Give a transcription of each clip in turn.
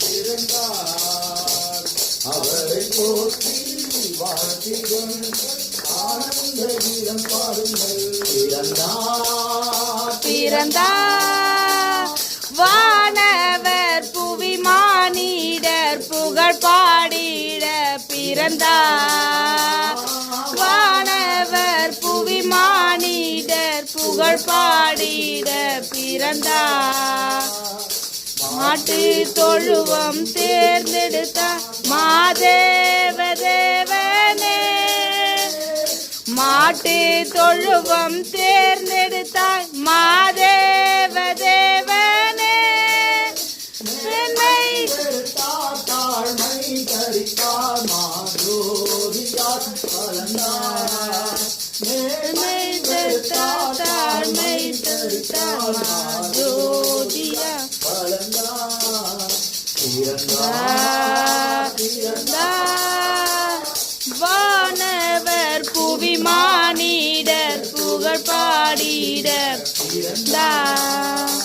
பிறந்தார். அவரை போற்றி வாழ்த்திடும் ஆனந்த கீதம் பாடுங்கள். பிறந்தார் பிறந்தார் வானவர் புவி மானிடர் புகழ் பாடிட பிறந்தார். வானவர் புவி மானிடர் புகழ் பாடிட பிறந்தார். மாட்டு தொழுவம் தேர்ந்தெடுத்த மாதேவ தேவனே, மாட்டு தொழுவம் தேர்ந்தெடுத்தாய் மாதேவ தேவனே. என்னை தாழ்மை தரித்தார் மாதோரியார் பலந்தார். என்னை தாழ்மை தரித்தார் மாதோரியா பலந்தார். பிறந்தார். வானவர் புவி மானிடர் புகழ் பாடிட பிறந்தார்.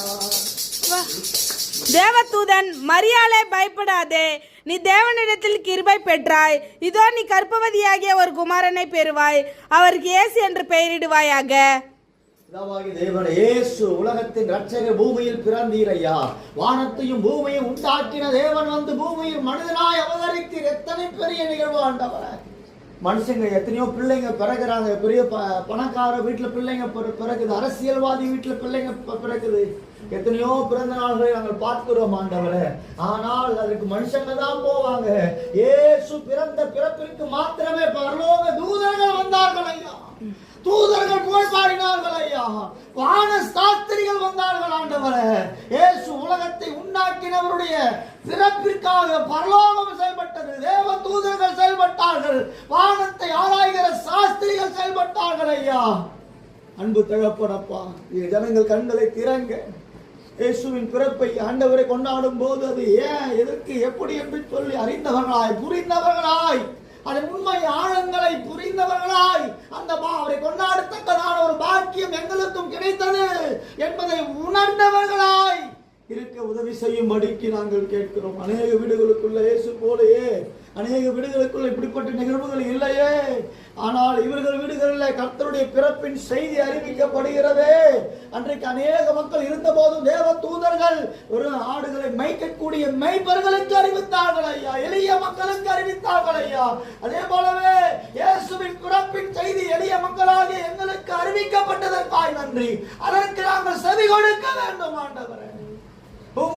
தேவதூதன், மரியாளே பயப்படாதே, நீ தேவனிடத்தில் கிருபை பெற்றாய். இதோ நீ கர்ப்பவதியாகிய ஒரு குமாரனை பெறுவாய், அவருக்கு இயேசு என்று பெயரிடுவாயாக. தேவன் இயேசு உலகத்தின் ரட்சகர் பூமியில் பிறந்தீரையா. வானத்தையும் பூமியும் உண்டாக்கின தேவன் வந்து பூமியில் மனிதனாய் அவதரித்தீர். எத்தனை பெரிய நிகழ்வு ஆண்டவரே. மனுஷங்க எத்தனையோ பிள்ளைங்க பிறகுறாங்க. பெரிய பணக்கார வீட்டுல பிள்ளைங்க பிறகுது, அரசியல்வாதி வீட்டுல பிள்ளைங்க பிறகுது. எத்தனையோ பிறந்த நாள்களை நாங்கள் பார்க்கிறோம் ஆண்டவரே. ஆனால் அதுக்கு மனுஷங்க தான் போவாங்க. இயேசு பிறந்த பிறப்பிற்கு மாத்திரமே பரலோக தூதர்கள் வந்தார்கள் ஐயா. தூதர்கள் புகழ் பாடினார்கள் ஐயா. வான சாஸ்திரிகள் வந்தார்கள் ஆண்டவரே. இயேசு உலகத்தை உண்டாக்கினவருடைய பிறப்பிற்காக பரலோகம் செயல்பட்டது. தேவ தூதர்கள் செயல்பட்டார்கள். வானத்தை ஆராய்கிற சாஸ்திரிகள் செயல்பட்டார்கள் ஐயா. அன்பு தகப்பனப்பா, ஜனங்கள் கண்களை திறங்க. இயேசுவின் பிறப்பை ஆண்டவரை கொண்டாடும் போது அது ஏன், எதற்கு, எப்படி என்று சொல்லி அறிந்தவர்களாய், புரிந்தவர்களாய், அதன் உண்மை ஆழங்களை புரிந்தவர்களாய் அந்த அவரை கொண்டாடத்தக்கதான ஒரு பாக்கியம் எங்களுக்கும் கிடைத்தது என்பதை உணர்ந்தவர்களாய் இருக்க உதவி செய்யும்படிக்கு நாங்கள் கேட்கிறோம். அநேக வீடுகளுக்குள்ள இயேசு போலையே அநேக வீடுகளுக்குள்ள இப்படிப்பட்ட நிகழ்வுகள் இல்லையே. ஆனால் இவர்கள் வீடுகளில் கர்த்தருடைய பிறப்பின் செய்தி அறிவிக்கப்படுகிறதே. அன்றைக்கு அநேக மக்கள் இருந்த போதும் தேவ தூதர்கள் ஒரு ஆடுகளை மேய்க்கக்கூடிய மேய்ப்பர்களுக்கு அறிவித்தார்கள் ஐயா. எளிய மக்களுக்கு அறிவித்தார்கள் ஐயா. அதே போலவே இயேசுவின் பிறப்பின் செய்தி எளிய மக்களாகிய எங்களுக்கு அறிவிக்கப்பட்டதற்காய் நன்றி. அதற்கு நாங்கள் செவி கொடுக்க வேண்டும் ஆண்டவரே.